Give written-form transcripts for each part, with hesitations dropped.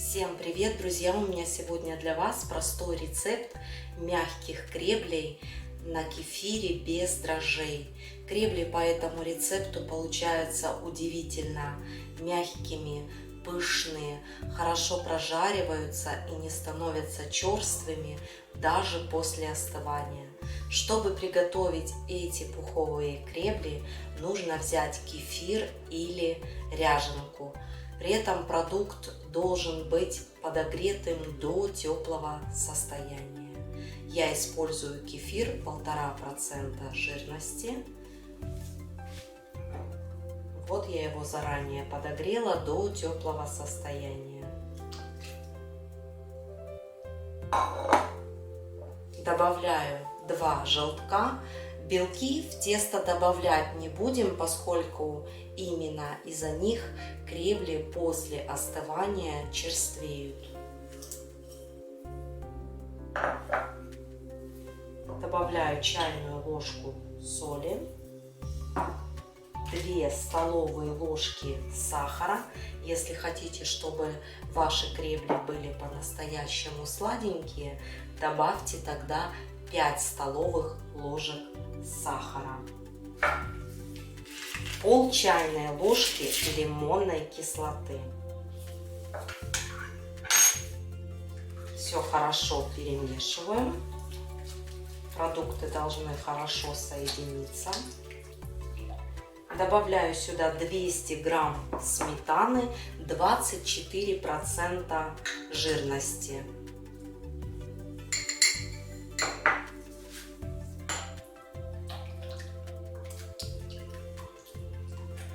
Всем привет, друзья! У меня сегодня для вас простой рецепт мягких креблей на кефире без дрожжей. Кребли по этому рецепту получаются удивительно мягкими, пышные, хорошо прожариваются и не становятся черствыми даже после остывания. Чтобы приготовить эти пуховые кребли, нужно взять кефир или ряженку. При этом продукт должен быть подогретым до теплого состояния. Я использую кефир 1,5% жирности. Вот я его заранее подогрела до теплого состояния. Добавляю 2 желтка. Белки в тесто добавлять не будем, поскольку именно из-за них кребли после остывания черствеют. Добавляю чайную ложку соли, 2 столовые ложки сахара. Если хотите, чтобы ваши кребли были по-настоящему сладенькие, добавьте тогда 5 столовых ложек сахара, пол чайной ложки лимонной кислоты. Все хорошо перемешиваем. Продукты должны хорошо соединиться. Добавляю сюда 200 грамм сметаны 24% жирности.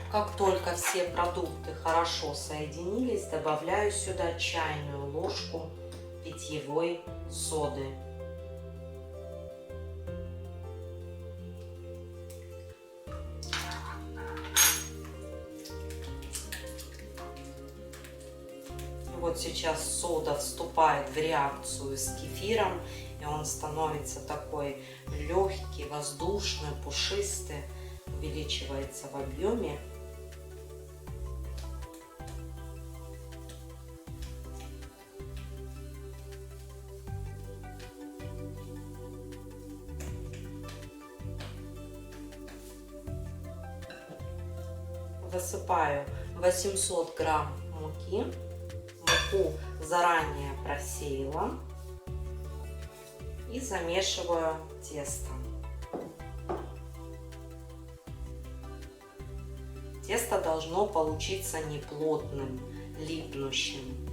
Как только все продукты хорошо соединились, добавляю сюда чайную ложку питьевой соды. Вот сейчас сода вступает в реакцию с кефиром, и он становится такой легкий, воздушный, пушистый, увеличивается в объеме. Высыпаю 800 грамм муки. Муку заранее просеяла и замешиваю тесто. Тесто должно получиться неплотным, липнущим.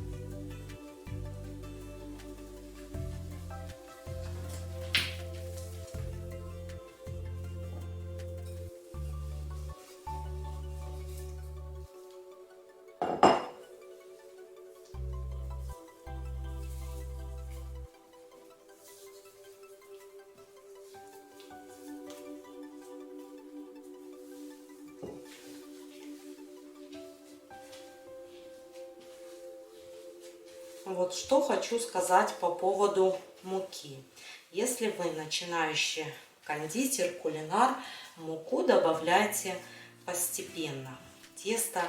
Вот что хочу сказать по поводу муки. Если вы начинающий кондитер, кулинар, муку добавляйте постепенно. Тесто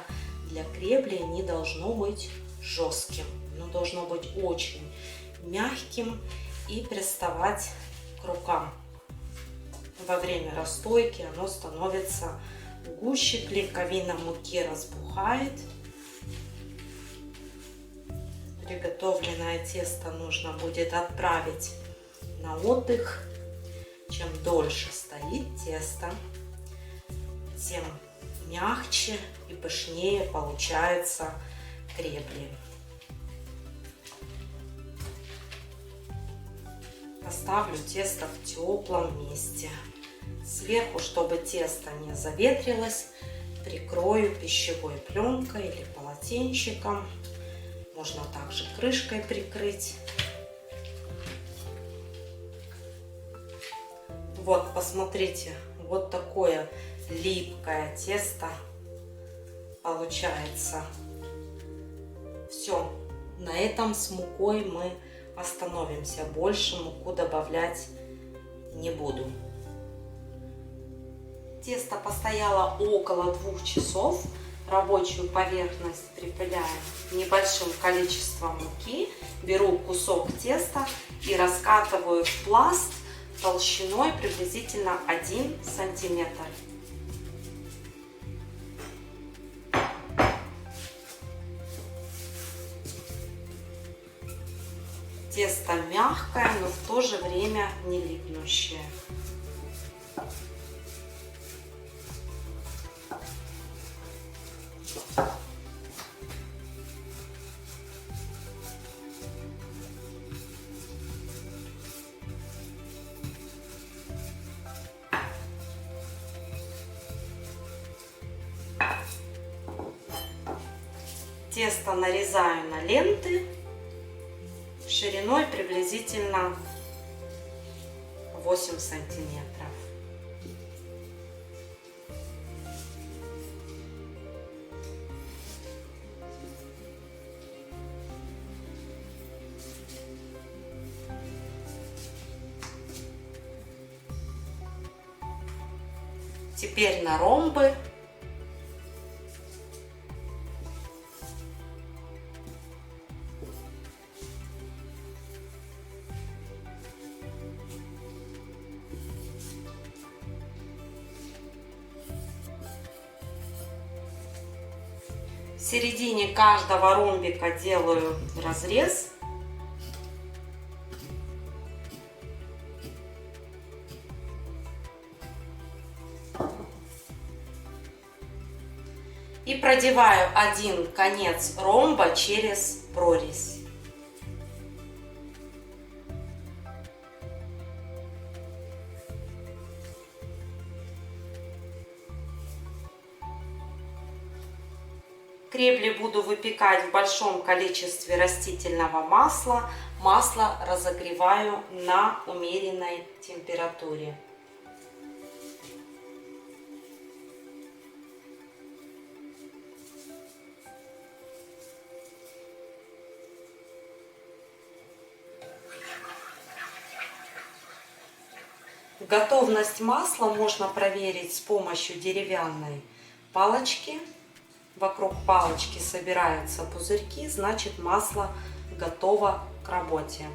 для креблей не должно быть жестким, оно должно быть очень мягким и приставать к рукам. Во время расстойки оно становится гуще, клейковина муки разбухает. Приготовленное тесто нужно будет отправить на отдых. Чем дольше стоит тесто, тем мягче и пышнее получаются кребли. Поставлю тесто в теплом месте. Сверху, чтобы тесто не заветрилось, прикрою пищевой пленкой или полотенчиком. Можно также крышкой прикрыть. Вот, посмотрите, вот такое липкое тесто получается. Все, на этом с мукой мы остановимся. Больше муку добавлять не буду. Тесто постояло около 2 часов. рабочую поверхность припыляю небольшим количеством муки, беру кусок теста и раскатываю в пласт толщиной приблизительно 1 сантиметр. Тесто мягкое, но в то же время не липнущее. Тесто нарезаю на ленты шириной приблизительно 8 сантиметров. Теперь на ромбы. В середине каждого ромбика делаю разрез. И продеваю один конец ромба через прорезь. Кребли буду выпекать в большом количестве растительного масла. Масло разогреваю на умеренной температуре. Готовность масла можно проверить с помощью деревянной палочки. Вокруг палочки собираются пузырьки, значит масло готово к работе.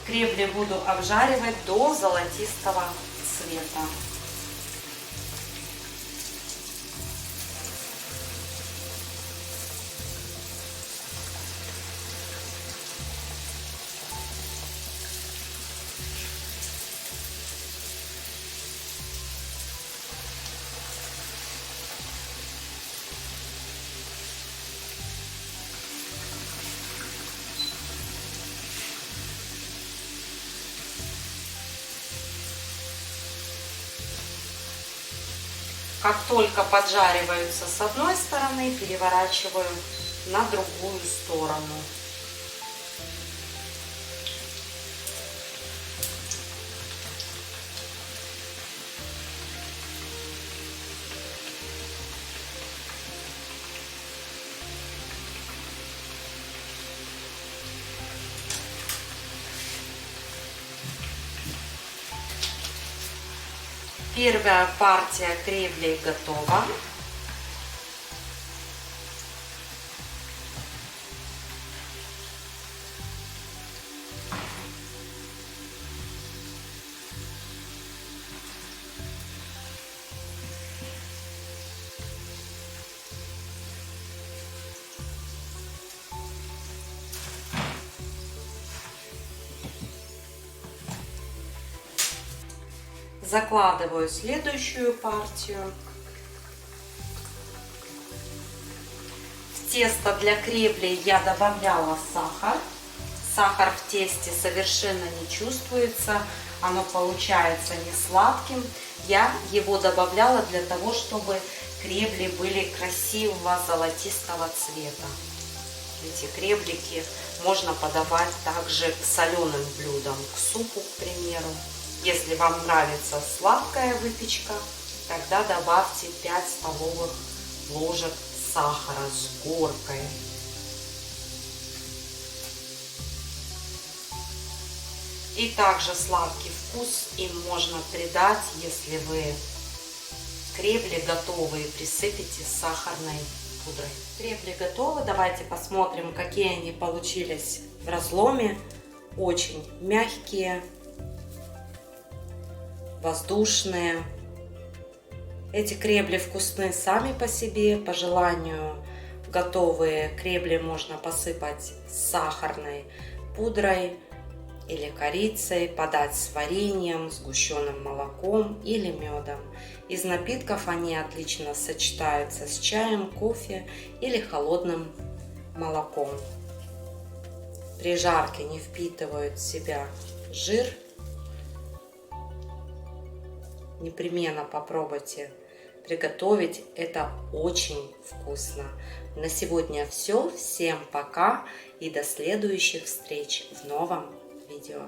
Кребли буду обжаривать до золотистого цвета. Как только поджариваются с одной стороны, переворачиваю на другую сторону. Первая партия креблей готова. Закладываю следующую партию. В тесто для креблей я добавляла сахар. Сахар в тесте совершенно не чувствуется, оно получается не сладким. Я его добавляла для того, чтобы кребли были красивого золотистого цвета. Эти креблики можно подавать также к соленым блюдам, к супу, к примеру. Если вам нравится сладкая выпечка, тогда добавьте 5 столовых ложек сахара с горкой. И также сладкий вкус им можно придать, если вы кребли готовые присыпите сахарной пудрой. Кребли готовы. Давайте посмотрим, какие они получились в разломе. Очень мягкие, воздушные. Эти кребли вкусны сами по себе. По желанию готовые кребли можно посыпать сахарной пудрой или корицей, подать с вареньем, сгущенным молоком или медом. Из напитков они отлично сочетаются с чаем, кофе или холодным молоком. При жарке не впитывают в себя жир. Непременно попробуйте приготовить, это очень вкусно. На сегодня все. Всем пока и до следующих встреч в новом видео.